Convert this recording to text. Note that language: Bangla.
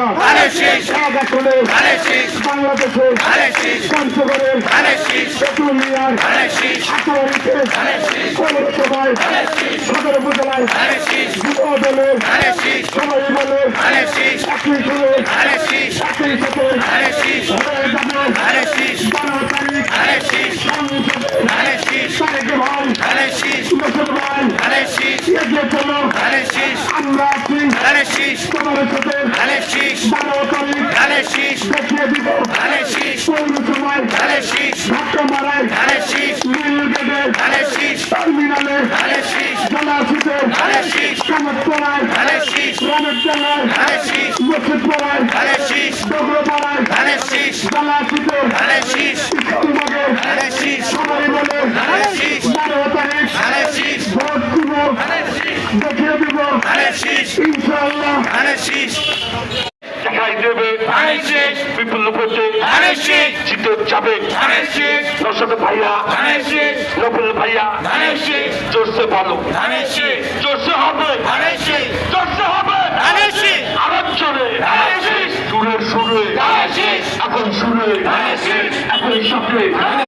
না আগাছলে বাংলাদেশে পঞ্চগড়ে তেঁতুলিয়ার আটোয়ারিতে পৌরসভায় সদর উপজেলায় যুব দলে সবাই বলে একই সুরে একই সাথে হয়ে যাবে 12 তারিখ সংসদে তারেক ভাই মুসলমান এগিয়ে চলো আমরা আছি তোমার সাথে 12 তারিখ দেখিয়ে দিব পৌরসভায় ঘাটমারায় নীলগেটে টার্মিনালে জলাশিতে কামাতপাড়ায় রামেরডাঙ্গায় মসজিদপাড়ায় ডগরপাড়ায় জলাশিতে ইস্তিমাগে সবাই বলে 12 তারিখ ভোট দিব দেখিয়ে দিব ইনশাআল্লাহ দেখাই দেবে বিপুল ভোটে জিতে যাবে নৌশাদ ভাইয়া নকুল ভাইয়া জোরসে বলো